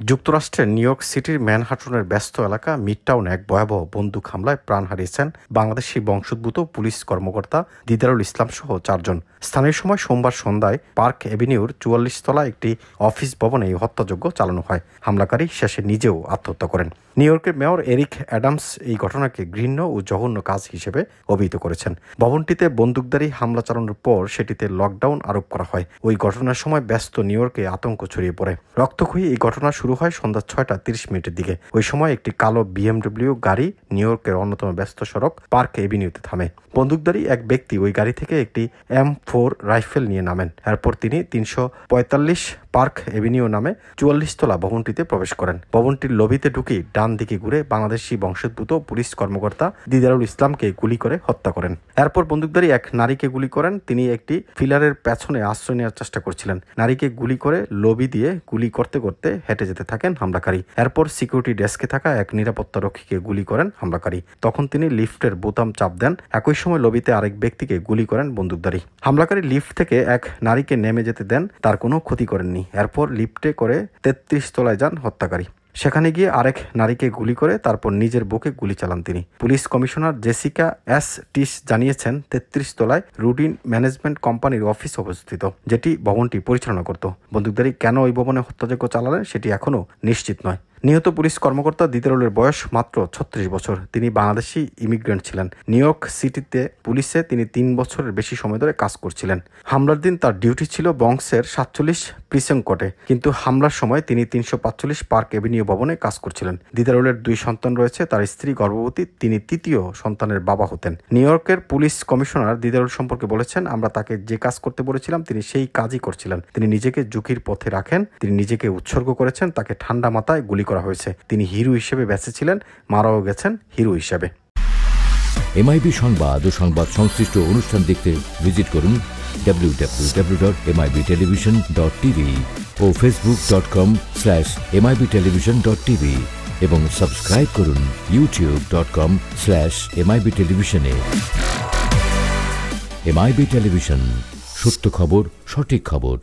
যুক্তরাষ্ট্রের new York সিটির ম্যানহাটনের ব্যস্ত এলাকা মিডটাউনে এক ভয়াবহ বন্দুক হামলায় প্রাণ হারিয়েছেন বাংলাদেশি বংশোদ্ভূত পুলিশ কর্মকর্তা দিদারুল ইসলাম সহ 4 জন। স্থানীয় সময় সোমবার সন্ধ্যায় পার্ক এভিনিউর 44 তলা একটি অফিস ভবনে এই হত্যাযজ্ঞ চালানো হয়। হামলাকারী শেষে নিজেও আত্মহত্যা করেন। নিউ ইয়র্কের মেয়র এরিক অ্যাডামস এই ঘটনাকে ঘৃণ্য ও জঘন্য কাজ হিসেবে অভিহিত করেছেন। ভবনটিতে বন্দুকধারী হামলা চালানোর পর সেটিতে লকডাউন আরোপ করা হয়। ওই ঘটনার সময় ব্যস্ত নিউ ইয়র্কে আতঙ্ক ছড়িয়ে পড়ে। রক্তক্ষয়ী এই ঘটনা শুরু হয় সন্ধ্যা 6:30 দিকে। ওই সময় একটি কালো BMW গাড়ি নিউ ইয়র্কের অন্যতম ব্যস্ত সড়ক পার্ক এভিনিউতে থামে। বন্দুকধারী এক ব্যক্তি ওই গাড়ি থেকে একটি M4 রাইফেল নিয়ে নামেন। এরপর তিনি 345 পার্ক এভিনিউ নামে 44 তলা ভবনটিতে প্রবেশ করেন। ভবনটির লবিতে ঢুকে ডান দিকে ঘুরে বাংলাদেশি বংশোদ্ভূত পুলিশ কর্মকর্তা দিদারুল ইসলামকে গুলি করে হত্যা করেন। এরপর বন্দুকধারী এক নারীকে গুলি করেন। তিনি একটি ফিলারের পেছনে আশ্রয় নেওয়ার চেষ্টা করছিলেন। নারীকে গুলি করে লবি দিয়ে গুলি করতে করতে হেঁটে যেতে থাকেন হামলাকারী। এরপর সিকিউরিটি ডেস্কে থাকা এক নিরাপত্তা রক্ষীকে গুলি করেন হামলাকারী। তখন তিনি লিফটের বোতাম চাপ দেন। একই সময় লবিতে আরেক ব্যক্তিকে গুলি করেন বন্দুকধারী। হামলাকারী লিফট থেকে এক নারীকে নেমে যেতে দেন, তার কোনো ক্ষতি করেননি। এরপর লিফটে করে 33 তলায় যান হত্যাকারী। সেখানে গিয়ে আরেক নারীকে গুলি করে তারপর নিজের বুকে গুলি চালান তিনি। পুলিশ কমিশনার জেসিকা এস টিস জানিয়েছেন 33 তলায় রুডিন ম্যানেজমেন্ট কোম্পানির অফিস অবস্থিত, যেটি ভবনটি পরিচালনা করত। বন্দুকধারী কেন ওই ভবনে হত্যাযজ্ঞ চালালেন সেটি এখনও নিশ্চিত নয়। নিহত পুলিশ কর্মকর্তা দিদারুলের বয়স মাত্র 36 বছর। তিনি বাংলাদেশি ইমিগ্রেন্ট ছিলেন। নিউ ইয়র্ক সিটিতে পুলিশে তিনি 3 বছরের বেশি সময় ধরে কাজ করছিলেন। হামলার দিন তার ডিউটি ছিল বংশের 47 প্রিসেন্ট কোর্টে, কিন্তু হামলার সময় তিনি 345 পার্ক এভিনিউ ভবনে কাজ করছিলেন। দিদারুলের 2 সন্তান রয়েছে। তার স্ত্রী গর্ভবতী। তিনি 3য় সন্তানের বাবা হতেন। নিউ ইয়র্কের পুলিশ কমিশনার দিদারুল সম্পর্কে বলেছেন, আমরা তাকে যে কাজ করতে বলেছিলাম তিনি সেই কাজই করছিলেন। তিনি নিজেকে ঝুঁকির পথে রাখেন। তিনি নিজেকে উৎসর্গ করেছেন। তাকে ঠান্ডা মাথায় গুলি করা হয়েছে। তিনি হিরো হিসেবে বেঁচেছিলেন, মারাও গেছেন হিরো হিসেবে। এমআইবি সংবাদ ও সংবাদ সংশ্লিষ্ট অনুষ্ঠান দেখতে ভিজিট করুন www.mibtelevision.tv ও facebook.com/mibtelevision.tv এবং সাবস্ক্রাইব করুন youtube.com/mibtelevision এ। এমআইবি টেলিভিশন, সত্য খবর, সঠিক খবর।